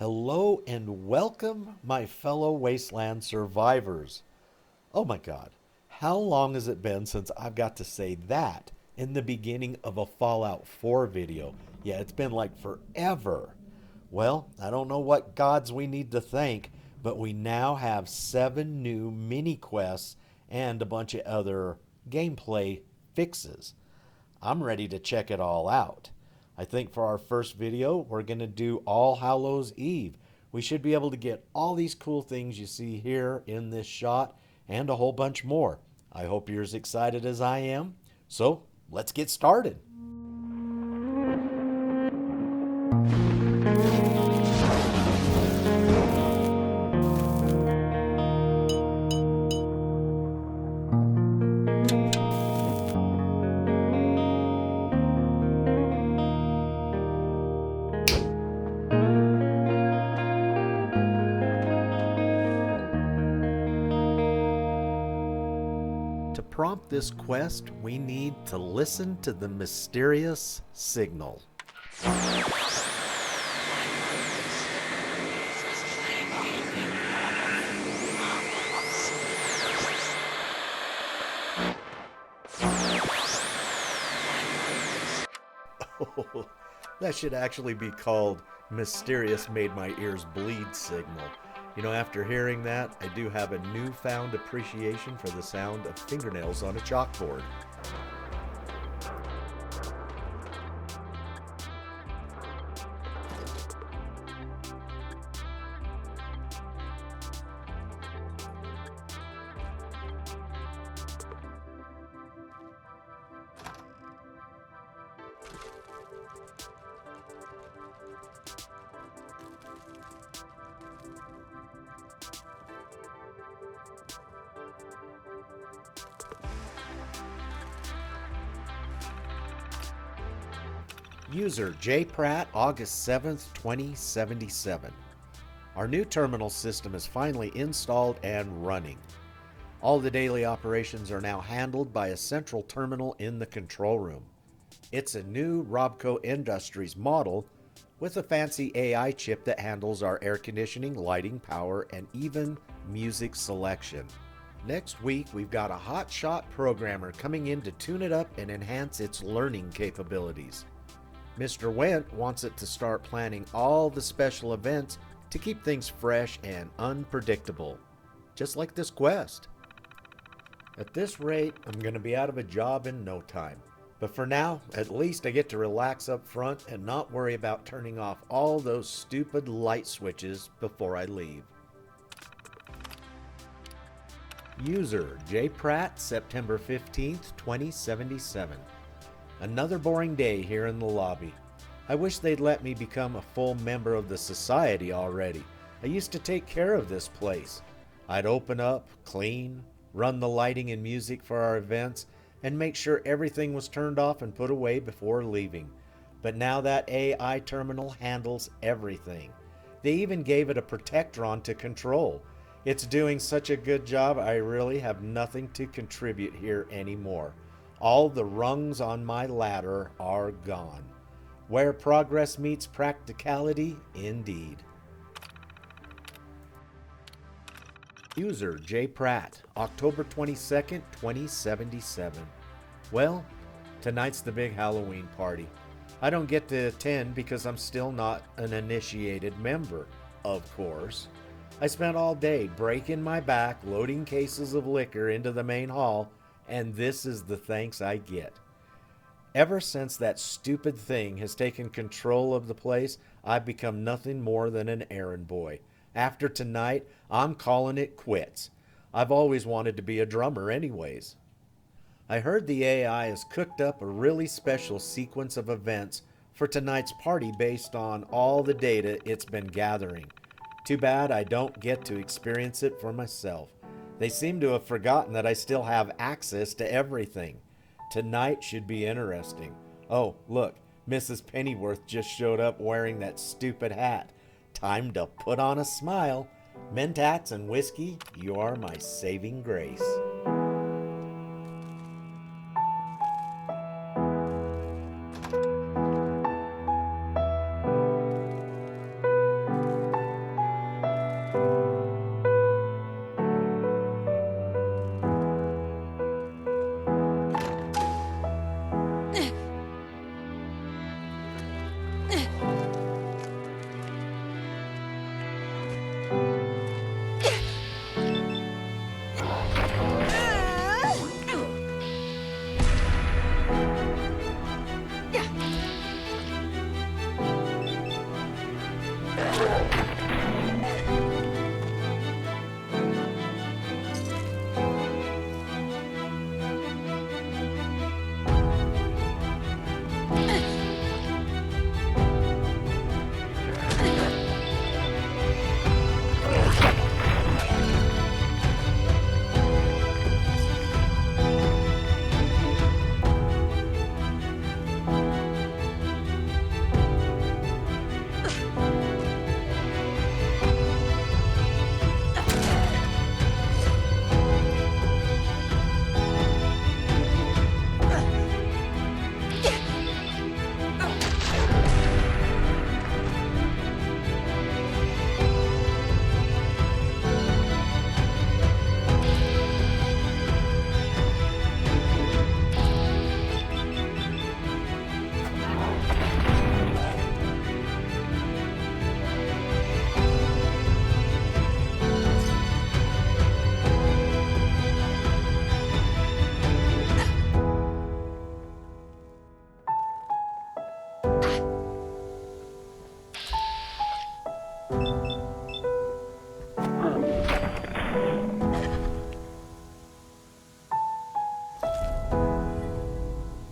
Hello and welcome, my fellow Wasteland survivors. Oh my God, how long has it been since I've got to say that in the beginning of a Fallout 4 video? Yeah, it's been like forever. Well, I don't know what gods we need to thank, but we now have 7 new mini quests and a bunch of other gameplay fixes. I'm ready to check it all out. I think for our first video, we're going to do All Hallows Eve. We should be able to get all these cool things you see here in this shot and a whole bunch more. I hope you're as excited as I am. So let's get started. To prompt this quest, we need to listen to the mysterious signal. Oh, that should actually be called Mysterious Made My Ears Bleed Signal. After hearing that, I do have a newfound appreciation for the sound of fingernails on a chalkboard. User J. Pratt, August 7th, 2077. Our new terminal system is finally installed and running. All the daily operations are now handled by a central terminal in the control room. It's a new Robco Industries model with a fancy AI chip that handles our air conditioning, lighting, power, and even music selection. Next week, we've got a hotshot programmer coming in to tune it up and enhance its learning capabilities. Mr. Went wants it to start planning all the special events to keep things fresh and unpredictable, just like this quest. At this rate, I'm going to be out of a job in no time. But for now, at least I get to relax up front and not worry about turning off all those stupid light switches before I leave. User J. Pratt, September 15th, 2077. Another boring day here in the lobby. I wish they'd let me become a full member of the society already. I used to take care of this place. I'd open up, clean, run the lighting and music for our events, and make sure everything was turned off and put away before leaving. But now that AI terminal handles everything. They even gave it a protectron to control. It's doing such a good job, I really have nothing to contribute here anymore. All the rungs on my ladder are gone. Where progress meets practicality, indeed. User J. Pratt, October 22nd, 2077. Well, tonight's the big Halloween party. I don't get to attend because I'm still not an initiated member, of course. I spent all day breaking my back, loading cases of liquor into the main hall, and this is the thanks I get. Ever since that stupid thing has taken control of the place, I've become nothing more than an errand boy. After tonight, I'm calling it quits. I've always wanted to be a drummer anyways. I heard the AI has cooked up a really special sequence of events for tonight's party based on all the data it's been gathering. Too bad I don't get to experience it for myself. They seem to have forgotten that I still have access to everything. Tonight should be interesting. Oh, look, Mrs. Pennyworth just showed up wearing that stupid hat. Time to put on a smile. Mentats and whiskey, you are my saving grace.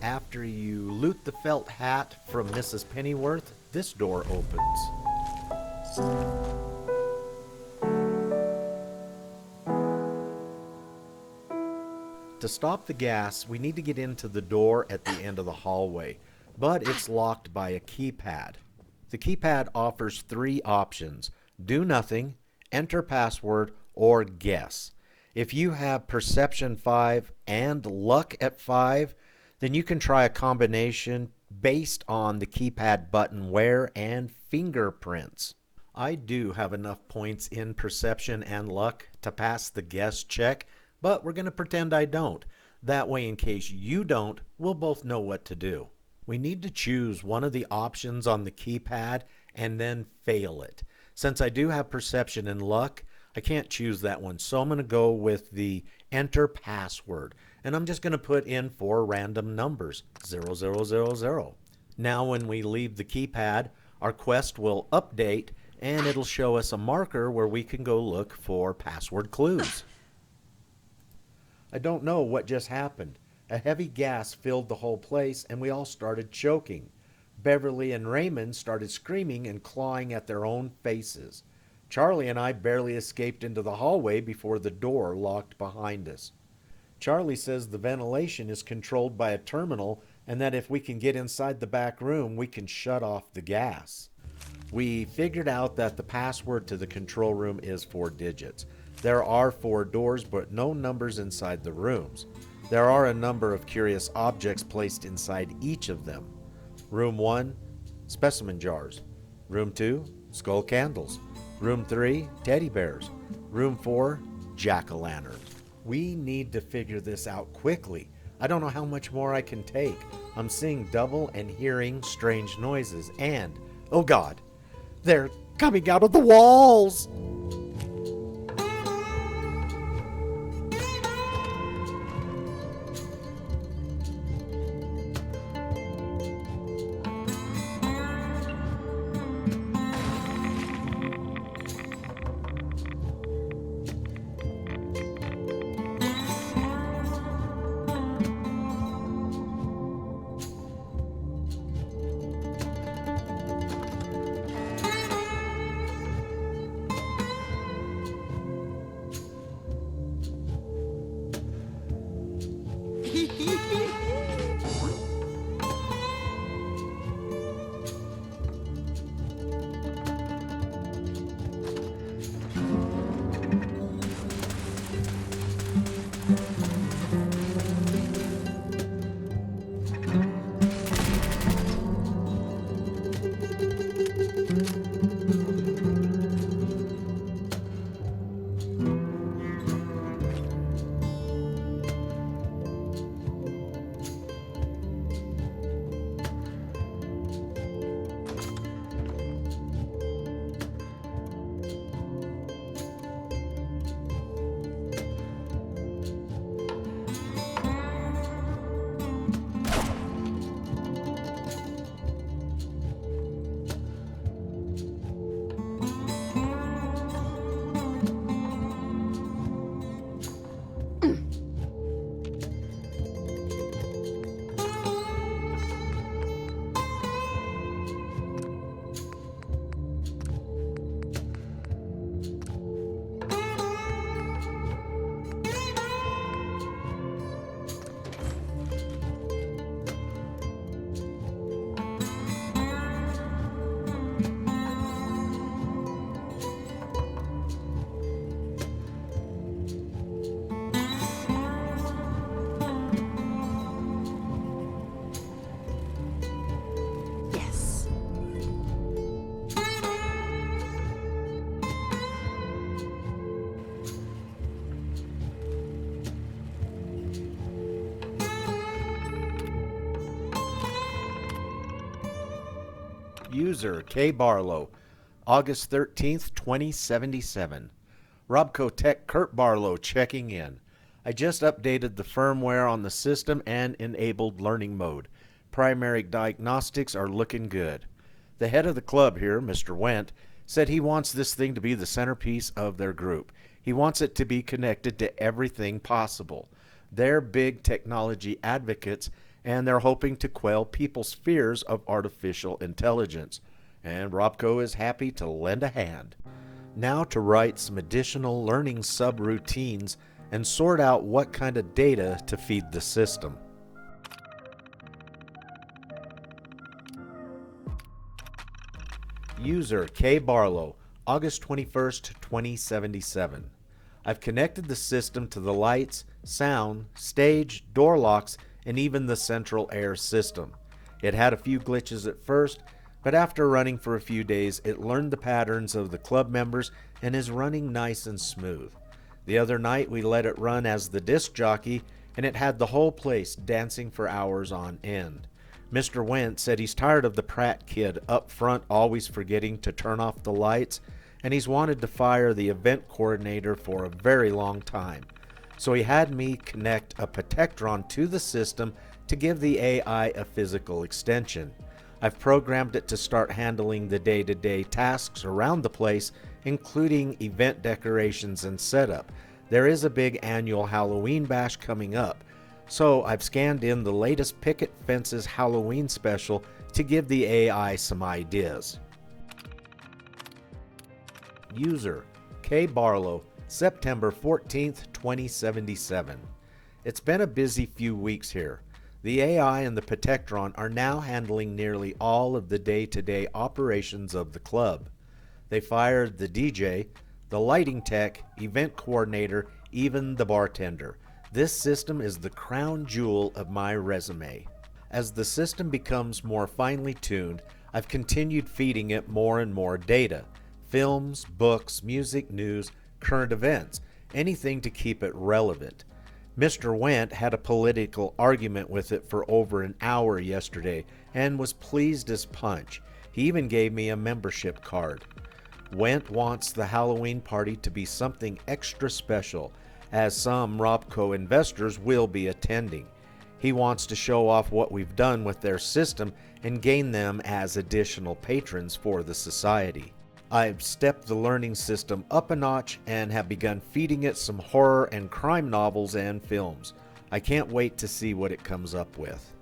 After you loot the felt hat from Mrs. Pennyworth, this door opens. To stop the gas, we need to get into the door at the end of the hallway, but it's locked by a keypad. The keypad offers 3 options: do nothing, enter password, or guess. If you have Perception 5 and Luck at 5, then you can try a combination based on the keypad button wear and fingerprints. I do have enough points in Perception and Luck to pass the guess check, but we're going to pretend I don't. That way, in case you don't, we'll both know what to do. We need to choose one of the options on the keypad and then fail it. Since I do have Perception and Luck, I can't choose that one, so I'm going to go with the enter password. And I'm just going to put in 4 random numbers, 0000. Now when we leave the keypad, our quest will update and it'll show us a marker where we can go look for password clues. I don't know what just happened. A heavy gas filled the whole place and we all started choking. Beverly and Raymond started screaming and clawing at their own faces. Charlie and I barely escaped into the hallway before the door locked behind us. Charlie says the ventilation is controlled by a terminal and that if we can get inside the back room, we can shut off the gas. We figured out that the password to the control room is 4 digits. There are 4 doors, but no numbers inside the rooms. There are a number of curious objects placed inside each of them. Room 1, specimen jars. Room 2, skull candles. Room 3, teddy bears. Room 4, jack-o'-lantern. We need to figure this out quickly. I don't know how much more I can take. I'm seeing double and hearing strange noises and, oh God, they're coming out of the walls! User K. Barlow, August 13th, 2077. Robco Tech Kurt Barlow checking in. I just updated the firmware on the system and enabled learning mode. Primary diagnostics are looking good. The head of the club here, Mr. Wendt, said he wants this thing to be the centerpiece of their group. He wants it to be connected to everything possible. They're big technology advocates, and they're hoping to quell people's fears of artificial intelligence. And Robco is happy to lend a hand. Now to write some additional learning subroutines and sort out what kind of data to feed the system. User K. Barlow, August 21st, 2077. I've connected the system to the lights, sound, stage, door locks, and even the central air system. It had a few glitches at first, but after running for a few days, it learned the patterns of the club members and is running nice and smooth. The other night we let it run as the disc jockey, and it had the whole place dancing for hours on end. Mr. Wendt said he's tired of the Pratt kid up front always forgetting to turn off the lights, and he's wanted to fire the event coordinator for a very long time. So he had me connect a Protectron to the system to give the AI a physical extension. I've programmed it to start handling the day-to-day tasks around the place, including event decorations and setup. There is a big annual Halloween bash coming up, so I've scanned in the latest Picket Fences Halloween special to give the AI some ideas. User K. Barlow, September 14th, 2077. It's been a busy few weeks here. The AI and the Protectron are now handling nearly all of the day-to-day operations of the club. They fired the DJ, the lighting tech, event coordinator, even the bartender. This system is the crown jewel of my resume. As the system becomes more finely tuned, I've continued feeding it more and more data. Films, books, music, news, current events, anything to keep it relevant. Mr. Wendt had a political argument with it for over an hour yesterday and was pleased as punch. He even gave me a membership card. Wendt wants the Halloween party to be something extra special, as some Robco investors will be attending. He wants to show off what we've done with their system and gain them as additional patrons for the society. I've stepped the learning system up a notch and have begun feeding it some horror and crime novels and films. I can't wait to see what it comes up with.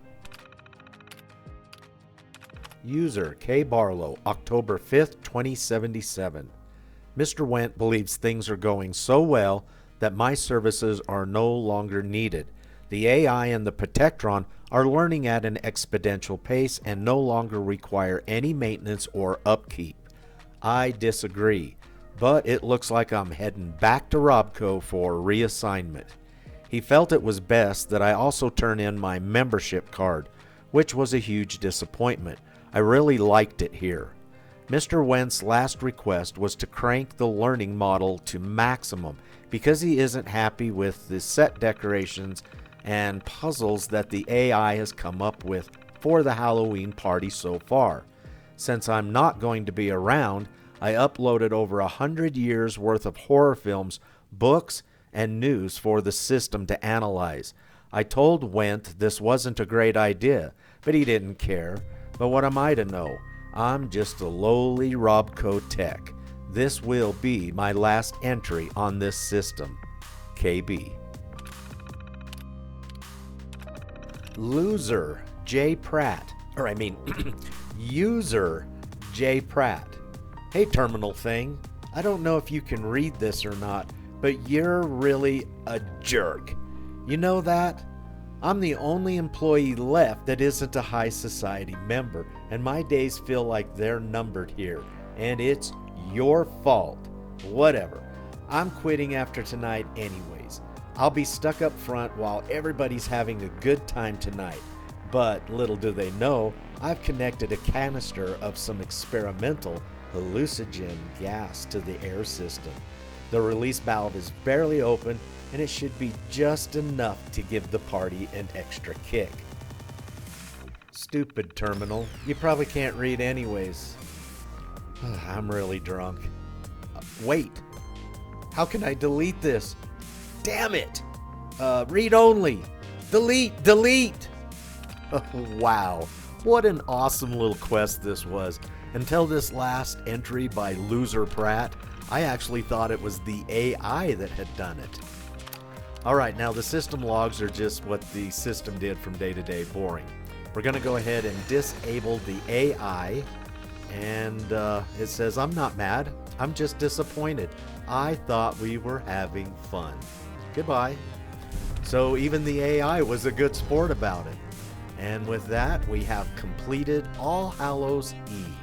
User K. Barlow, October 5th, 2077. Mr. Wendt believes things are going so well that my services are no longer needed. The AI and the Protectron are learning at an exponential pace and no longer require any maintenance or upkeep. I disagree, but it looks like I'm heading back to Robco for reassignment. He felt it was best that I also turn in my membership card, which was a huge disappointment. I really liked it here. Mr. Wendt's last request was to crank the learning model to maximum because he isn't happy with the set decorations and puzzles that the AI has come up with for the Halloween party so far. Since I'm not going to be around, I uploaded over 100 years worth of horror films, books, and news for the system to analyze. I told Wendt this wasn't a great idea, but he didn't care. But what am I to know? I'm just a lowly Robco tech. This will be my last entry on this system. KB. Loser J. Pratt. User J. Pratt. Hey terminal thing, I don't know if you can read this or not, but you're really a jerk. You know that? I'm the only employee left that isn't a high society member, and my days feel like they're numbered here, and it's your fault. Whatever. I'm quitting after tonight anyways. I'll be stuck up front while everybody's having a good time tonight. But little do they know, I've connected a canister of some experimental hallucinogen gas to the air system. The release valve is barely open, and it should be just enough to give the party an extra kick. Stupid terminal. You probably can't read anyways. I'm really drunk. Wait. How can I delete this? Damn it! Read only. Delete, delete! Wow. What an awesome little quest this was. Until this last entry by Loser Pratt, I actually thought it was the AI that had done it. Alright, now the system logs are just what the system did from day to day, boring. We're going to go ahead and disable the AI, and it says, I'm not mad, I'm just disappointed. I thought we were having fun. Goodbye. So even the AI was a good sport about it. And with that, we have completed All Hallows Eve.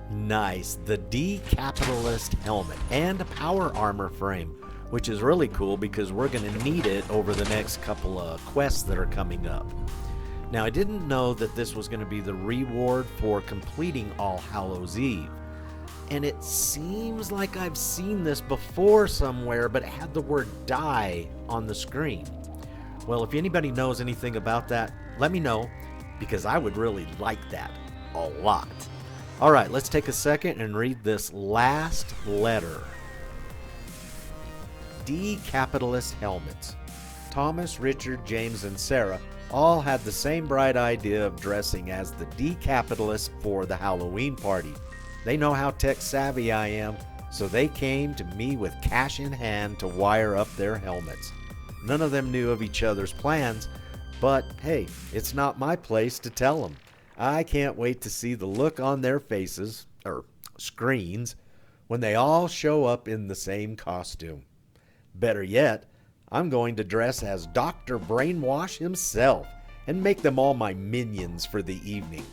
Nice, the Decapitalist helmet and a power armor frame, which is really cool because we're going to need it over the next couple of quests that are coming up. Now, I didn't know that this was going to be the reward for completing All Hallows Eve, and it seems like I've seen this before somewhere, but it had the word die on the screen. Well, if anybody knows anything about that, let me know, because I would really like that a lot. Alright, let's take a second and read this last letter. Decapitalist helmets. Thomas, Richard, James, and Sarah all had the same bright idea of dressing as the Decapitalist for the Halloween party. They know how tech savvy I am, so they came to me with cash in hand to wire up their helmets. None of them knew of each other's plans, but hey, it's not my place to tell them. I can't wait to see the look on their faces, or screens, when they all show up in the same costume. Better yet, I'm going to dress as Dr. Brainwash himself and make them all my minions for the evening.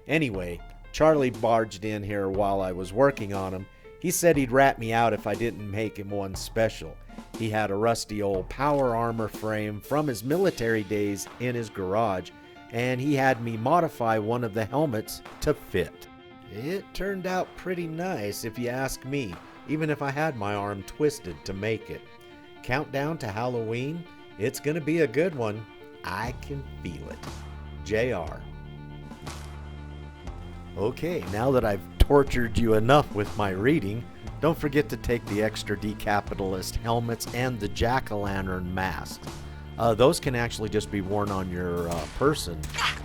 Anyway, Charlie barged in here while I was working on him. He said he'd rat me out if I didn't make him one special. He had a rusty old power armor frame from his military days in his garage, and he had me modify one of the helmets to fit. It turned out pretty nice if you ask me, even if I had my arm twisted to make it. Countdown to Halloween, it's gonna be a good one. I can feel it. JR. Okay, now that I've tortured you enough with my reading, don't forget to take the extra Decapitalist helmets and the jack-o'-lantern mask. Those can actually just be worn on your person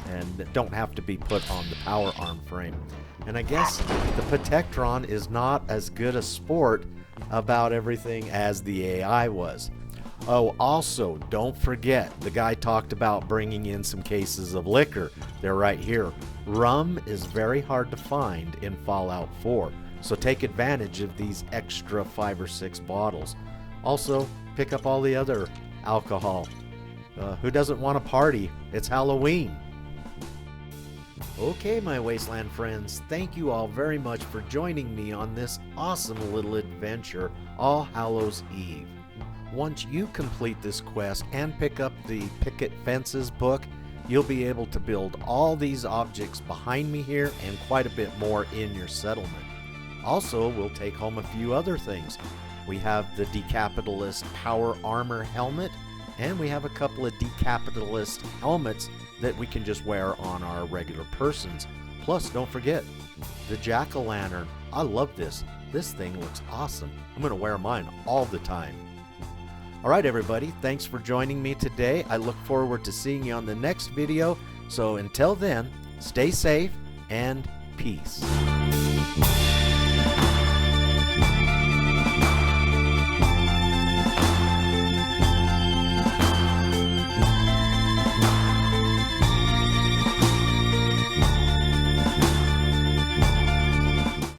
and don't have to be put on the power arm frame. And I guess the Protectron is not as good a sport about everything as the AI was. Oh, also, don't forget, the guy talked about bringing in some cases of liquor. They're right here. Rum is very hard to find in Fallout 4, so take advantage of these extra 5 or 6 bottles. Also, pick up all the other alcohol. Who doesn't want to party? It's Halloween. Okay, my Wasteland friends, thank you all very much for joining me on this awesome little adventure, All Hallows Eve. Once you complete this quest and pick up the Picket Fences book, you'll be able to build all these objects behind me here and quite a bit more in your settlement. Also, we'll take home a few other things. We have the Decapitalist power armor helmet, and we have a couple of Decapitalist helmets that we can just wear on our regular persons. Plus, don't forget, the jack-o'-lantern. I love this. This thing looks awesome. I'm going to wear mine all the time. Alright everybody, thanks for joining me today. I look forward to seeing you on the next video. So until then, stay safe and peace.